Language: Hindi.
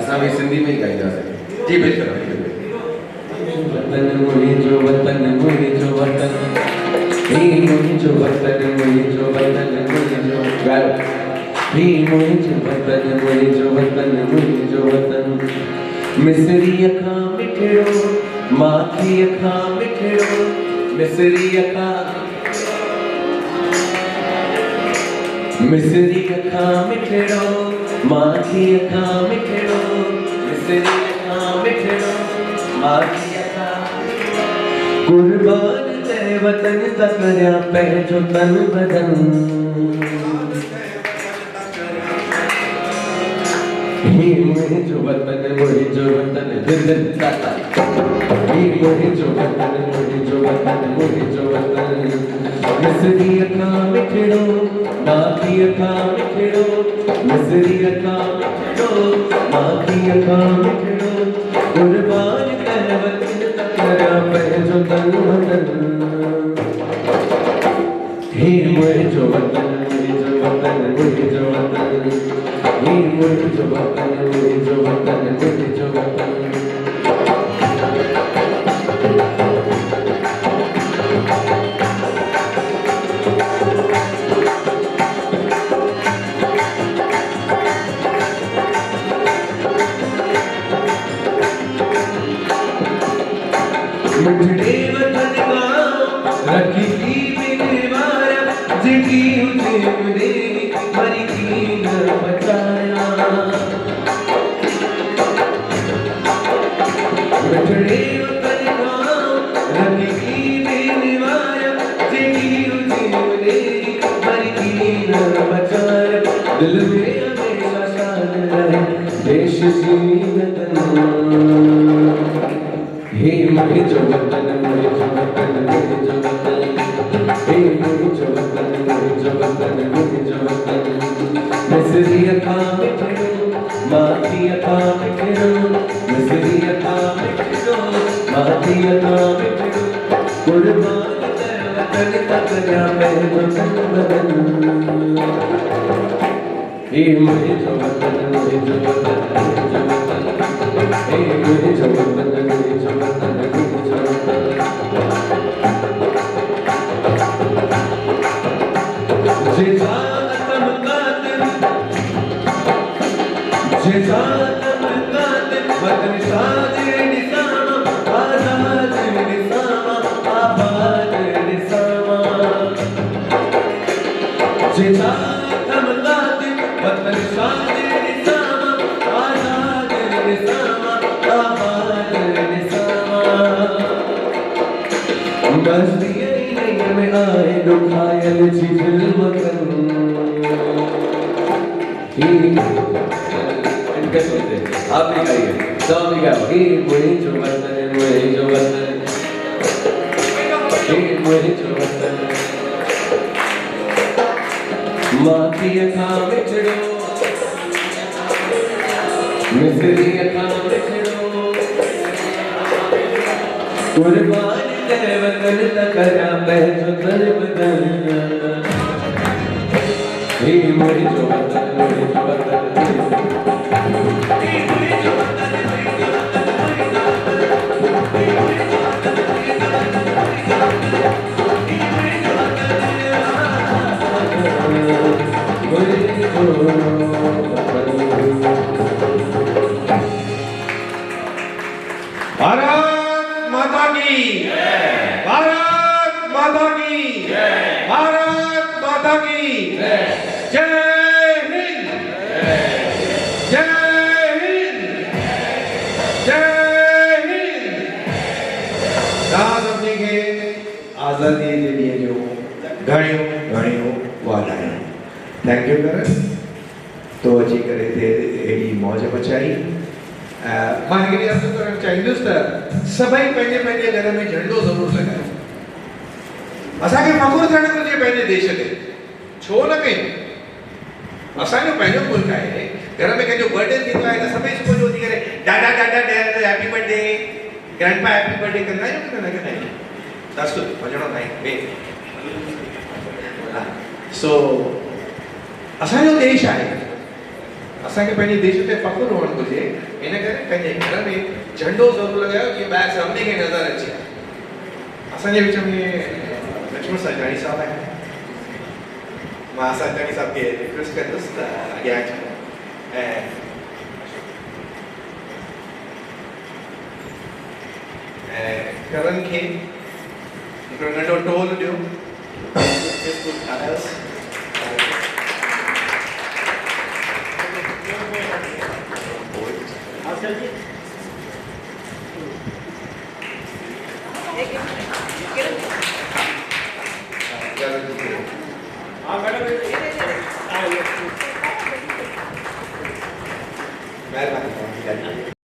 असां भी सिंधी में ही ॻाईंदासीं। जी बिल्कुलु वतन मुंहिंजो वतन मुंहिंजो वतन ही मुंहिंजो वतन मुंहिंजो वतन मुंहिंजो ही मुंहिंजो वतन मुंहिंजो वतन मुंहिंजो वतन मिसरीअ खां मिठड़ो माखीअ खां मिठड़ो मिसरीअ खां मिठड़ो माखीअ खां मिठड़ो मिसरीअ खां मिठड़ो माखीअ खां कुर्बान ते वतन त करियां पंहिंजो तन बदन ही मुंहिंजो वतन मुंहिंजो वतन दिल दाता ही मुंहिंजो वतन मुंहिंजो वतन मुंहिंजो वतन मिसरीअ खां मिठड़ो माखीअ खां मिठड़ो मिसरीअ खां मिठड़ो माखीअ खां मिठड़ो कुर्बान ते वतन त करियां पंहिंजो तन बदन ही मुंहिंजो वतन मुंहिंजो वतन मुंहिंजो वतन ही मुंहिंजो वतन मुंहिंजो वतन मुंहिंजो वतन मिठड़े वतन का रखी थी बिनवारा जिंदगी हुजे मुझे मरी की न बचाया मिठड़े वतन का रखी थी बिनवारा जिंदगी हुजे मुझे मरी की न बचाया दिल में हमेशा शान रहे देश की वतन हे मुंहिंजो वतन मुंहिंजो वतन मुंहिंजो वतन हे मुंहिंजो वतन मुंहिंजो वतन मुंहिंजो वतन मिसरीअ खां मिठड़ो माखीअ खां मिठड़ो मिसरीअ खां मिठड़ो माखीअ खां मिठड़ो कुर्बान ते वतन त करियां पंहिंजो तन बदन हे मुंहिंजो वतन मुंहिंजो वतन मुंहिंजो वतन हे मुंहिंजो वतन मुंहिंजो वतन मुंहिंजो वतन वतन शादी निसामा आजाद निसामा आबाद निसामा जिता तमलाते वतन शादी निसामा आजाद निसामा आबाद निसामा बस यही नहीं में आए दुखायल जिल वतन इनके सुनते आप भी गाइए सब भी गाओ हे मुंहिंजो वतन मुंहिंजो वतन हे मुंहिंजो वतन माखीअ खां मिठड़ो मिसरीअ खां मिठड़ो कुर्बान ते वतन त करियां पंहिंजो तन बदन हे मुंहिंजो वतन मुंहिंजो वतन भारत माता की भारत माता की भारत माता की जय हिंद जय हिंद जय हिंद। सभिनी खे आज़ादीअ जे ॾींहं जो घणियूं घणियूं वाधायूं। थैंक यू कर तो अची करे हिते अहिड़ी मौज मचाई। मां हिकिड़ी अर्ज़ु करणु चाहींदुसि त सभई पंहिंजे पंहिंजे घर में झंडो ज़रूरु लॻायो। असांखे फ़ख़ुरु थियणु घुरिजे पंहिंजे देश ते, छो न कयूं। असांजो पंहिंजो मुल्क आहे। घर में कंहिंजो बर्थडे थींदो आहे त सभई सुबुह जो उथी करे डाडा डाडा happy birthday grandpa happy birthday कंदा आहियूं की न कंदा आहियूं? दस वञणो नाहे। सो असांजो देश आहे, असांखे पंहिंजे देश ते फ़ख़ुरु हुअणु घुरिजे इन करे पंहिंजे घर में झंडो ज़रूरु लॻायो जीअं ॿाहिरि सभिनी खे नज़र अचे असांजे विच में लक्ष्मण सजाणी साहब आहिनि मां सजाणी साहब खे रिक्वेस्ट कंदुसि त अॻियां अचनि ऐं करण खे हिकिड़ो नंढो टोल ॾियो बिस्कुट खारायोसि महिरबानी